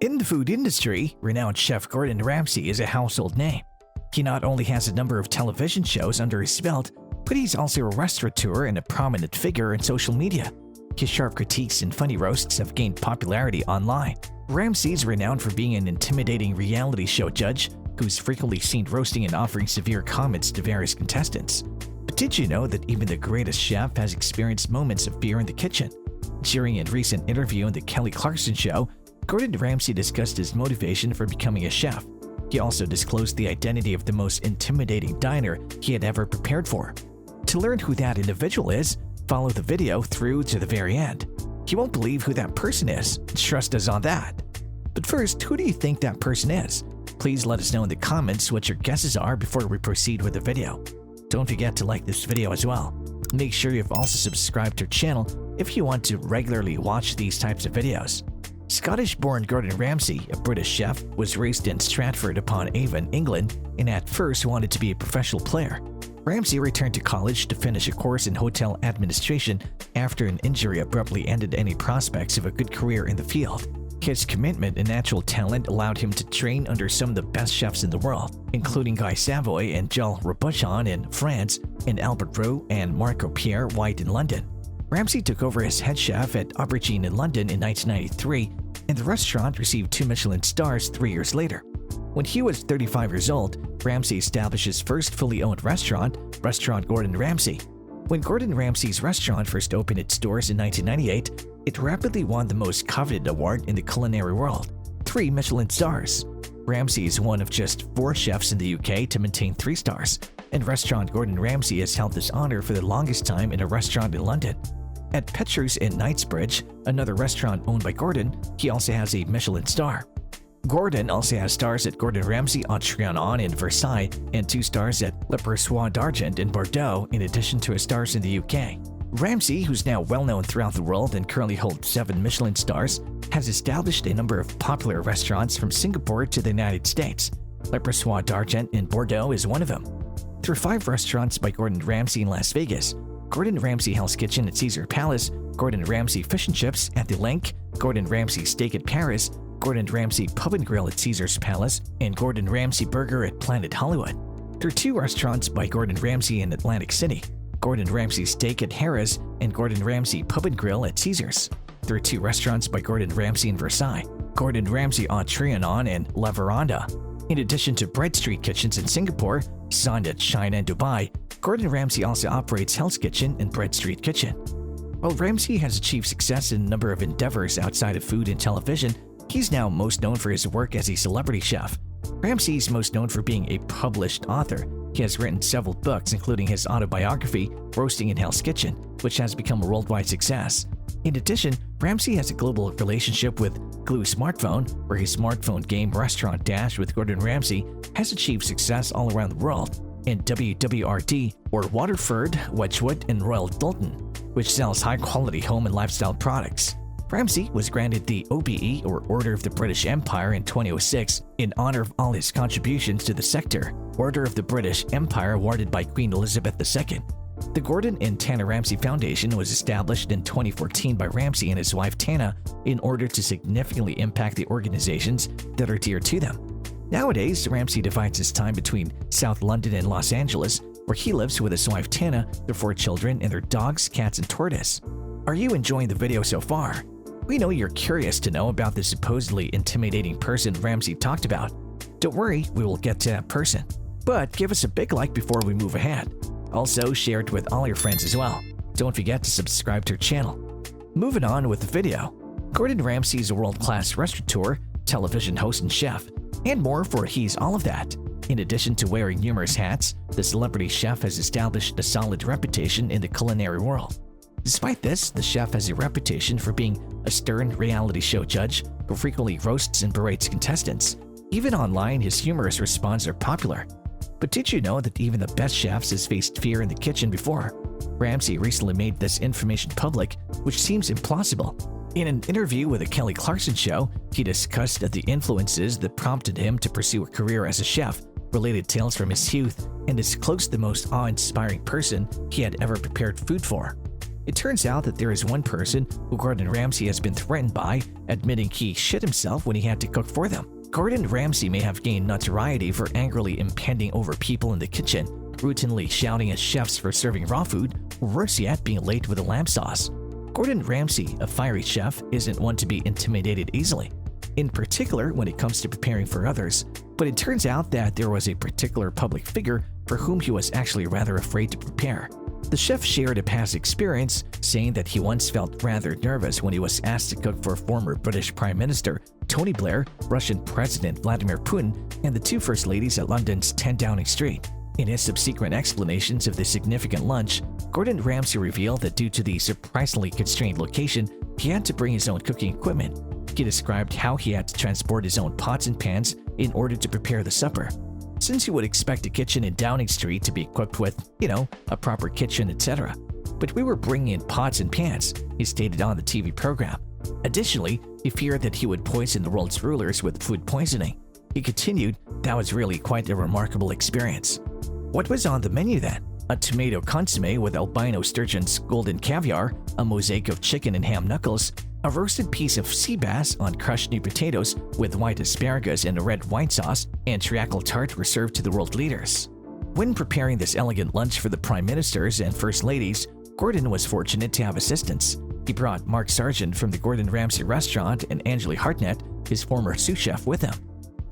In the food industry, renowned chef Gordon Ramsay is a household name. He not only has a number of television shows under his belt, but he's also a restaurateur and a prominent figure in social media. His sharp critiques and funny roasts have gained popularity online. Ramsay is renowned for being an intimidating reality show judge who's frequently seen roasting and offering severe comments to various contestants. But did you know that even the greatest chef has experienced moments of fear in the kitchen? During a recent interview on the Kelly Clarkson Show, Gordon Ramsay discussed his motivation for becoming a chef. He also disclosed the identity of the most intimidating diner he had ever prepared for. To learn who that individual is, follow the video through to the very end. You won't believe who that person is. Trust us on that. But first, who do you think that person is? Please let us know in the comments what your guesses are before we proceed with the video. Don't forget to like this video as well. Make sure you've also subscribed to our channel if you want to regularly watch these types of videos. Scottish-born Gordon Ramsay, a British chef, was raised in Stratford-upon-Avon, England, and at first wanted to be a professional player. Ramsay returned to college to finish a course in hotel administration after an injury abruptly ended any prospects of a good career in the field. His commitment and natural talent allowed him to train under some of the best chefs in the world, including Guy Savoy and Jules Robuchon in France, and Albert Roux and Marco Pierre White in London. Ramsay took over as head chef at Aubergine in London in 1993, and the restaurant received 2 Michelin stars 3 years later. When he was 35 years old, Ramsay established his first fully owned restaurant, Restaurant Gordon Ramsay. When Gordon Ramsay's restaurant first opened its doors in 1998, it rapidly won the most coveted award in the culinary world, 3 Michelin stars. Ramsay is one of just 4 chefs in the UK to maintain 3 stars, and Restaurant Gordon Ramsay has held this honor for the longest time in a restaurant in London. At Petrus in Knightsbridge, another restaurant owned by Gordon, he also has a Michelin star. Gordon also has stars at Gordon Ramsay au Trianon in Versailles and 2 stars at Le Perçois d'Argent in Bordeaux, in addition to his stars in the UK. Ramsay, who's now well known throughout the world and currently holds 7 Michelin stars, has established a number of popular restaurants from Singapore to the United States. Le Perçois d'Argent in Bordeaux is one of them. There are 5 restaurants by Gordon Ramsay in Las Vegas: Gordon Ramsay Hell's Kitchen at Caesar Palace, Gordon Ramsay Fish and Chips at the Link, Gordon Ramsay Steak at Paris, Gordon Ramsay Pub and Grill at Caesar's Palace, and Gordon Ramsay Burger at Planet Hollywood. There are 2 restaurants by Gordon Ramsay in Atlantic City: Gordon Ramsay Steak at Harrah's and Gordon Ramsay Pub and Grill at Caesar's. There are 2 restaurants by Gordon Ramsay in Versailles: Gordon Ramsay au Trianon and La Veranda. In addition to Bread Street Kitchens in Singapore, Sandat, China, and Dubai, Gordon Ramsay also operates Hell's Kitchen and Bread Street Kitchen. While Ramsay has achieved success in a number of endeavors outside of food and television, he's now most known for his work as a celebrity chef. Ramsay is most known for being a published author. He has written several books, including his autobiography, Roasting in Hell's Kitchen, which has become a worldwide success. In addition, Ramsay has a global relationship with Glue Smartphone, where his smartphone game Restaurant Dash with Gordon Ramsay has achieved success all around the world, and WWRD, or Waterford, Wedgwood, and Royal Doulton, which sells high-quality home and lifestyle products. Ramsay was granted the OBE, or Order of the British Empire, in 2006 in honor of all his contributions to the sector. Order of the British Empire awarded by Queen Elizabeth II. The Gordon and Tana Ramsay Foundation was established in 2014 by Ramsay and his wife Tana in order to significantly impact the organizations that are dear to them. Nowadays, Ramsay divides his time between South London and Los Angeles, where he lives with his wife Tana, their 4 children, and their dogs, cats, and tortoise. Are you enjoying the video so far? We know you're curious to know about the supposedly intimidating person Ramsay talked about. Don't worry, we will get to that person. But give us a big like before we move ahead. Also, share it with all your friends as well. Don't forget to subscribe to our channel. Moving on with the video. Gordon Ramsay is a world-class restaurateur, television host, and chef, and more, for he's all of that. In addition to wearing numerous hats, the celebrity chef has established a solid reputation in the culinary world. Despite this, the chef has a reputation for being a stern reality show judge who frequently roasts and berates contestants. Even online, his humorous responses are popular. But did you know that even the best chefs has faced fear in the kitchen before? Ramsay recently made this information public, which seems implausible. In an interview with the Kelly Clarkson Show, he discussed the influences that prompted him to pursue a career as a chef, related tales from his youth, and disclosed the most awe-inspiring person he had ever prepared food for. It turns out that there is one person who Gordon Ramsay has been threatened by, admitting he shit himself when he had to cook for them. Gordon Ramsay may have gained notoriety for angrily impending over people in the kitchen, routinely shouting at chefs for serving raw food, or worse yet, being late with a lamb sauce. Gordon Ramsay, a fiery chef, isn't one to be intimidated easily, in particular when it comes to preparing for others, but it turns out that there was a particular public figure for whom he was actually rather afraid to prepare. The chef shared a past experience, saying that he once felt rather nervous when he was asked to cook for former British Prime Minister Tony Blair, Russian President Vladimir Putin, and the two First Ladies at London's 10 Downing Street. In his subsequent explanations of the significant lunch, Gordon Ramsay revealed that due to the surprisingly constrained location, he had to bring his own cooking equipment. He described how he had to transport his own pots and pans in order to prepare the supper. Since you would expect a kitchen in Downing Street to be equipped with, a proper kitchen, etc. But we were bringing in pots and pans, he stated on the TV program. Additionally, he feared that he would poison the world's rulers with food poisoning. He continued, that was really quite a remarkable experience. What was on the menu then? A tomato consommé with albino sturgeon's golden caviar, a mosaic of chicken and ham knuckles, a roasted piece of sea bass on crushed new potatoes with white asparagus and a red wine sauce, and treacle tart were served to the world leaders. When preparing this elegant lunch for the prime ministers and first ladies, Gordon was fortunate to have assistants. He brought Mark Sargent from the Gordon Ramsay restaurant and Angeli Hartnett, his former sous chef, with him.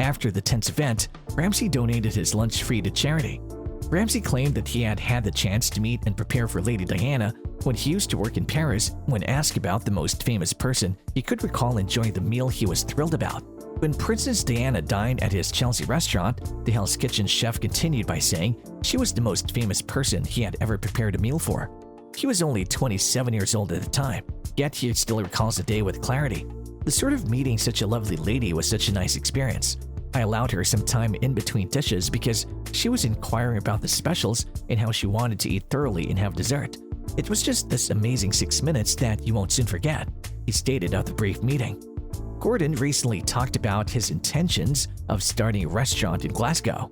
After the tense event, Ramsay donated his lunch free to charity. Ramsay claimed that he had had the chance to meet and prepare for Lady Diana when he used to work in Paris. When asked about the most famous person, he could recall enjoying the meal he was thrilled about. When Princess Diana dined at his Chelsea restaurant, the Hell's Kitchen chef continued by saying she was the most famous person he had ever prepared a meal for. He was only 27 years old at the time, yet he still recalls the day with clarity. The sort of meeting such a lovely lady was such a nice experience. I allowed her some time in between dishes because she was inquiring about the specials and how she wanted to eat thoroughly and have dessert. It was just this amazing 6 minutes that you won't soon forget, he stated of the brief meeting. Gordon recently talked about his intentions of starting a restaurant in Glasgow.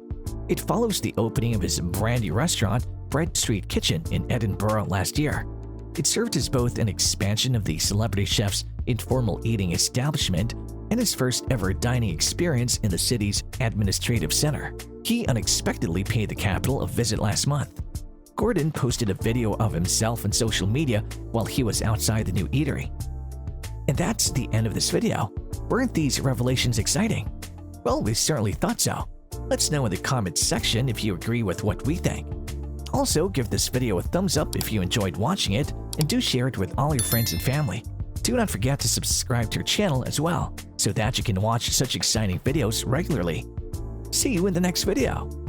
It follows the opening of his brand new restaurant, Bread Street Kitchen, in Edinburgh last year. It served as both an expansion of the celebrity chef's informal eating establishment and his first ever dining experience in the city's administrative center. He unexpectedly paid the capital a visit last month. Gordon posted a video of himself on social media while he was outside the new eatery. And that's the end of this video. Weren't these revelations exciting? Well, we certainly thought so. Let's know in the comments section if you agree with what we think. Also, give this video a thumbs up if you enjoyed watching it, and do share it with all your friends and family. Do not forget to subscribe to our channel as well, so that you can watch such exciting videos regularly. See you in the next video.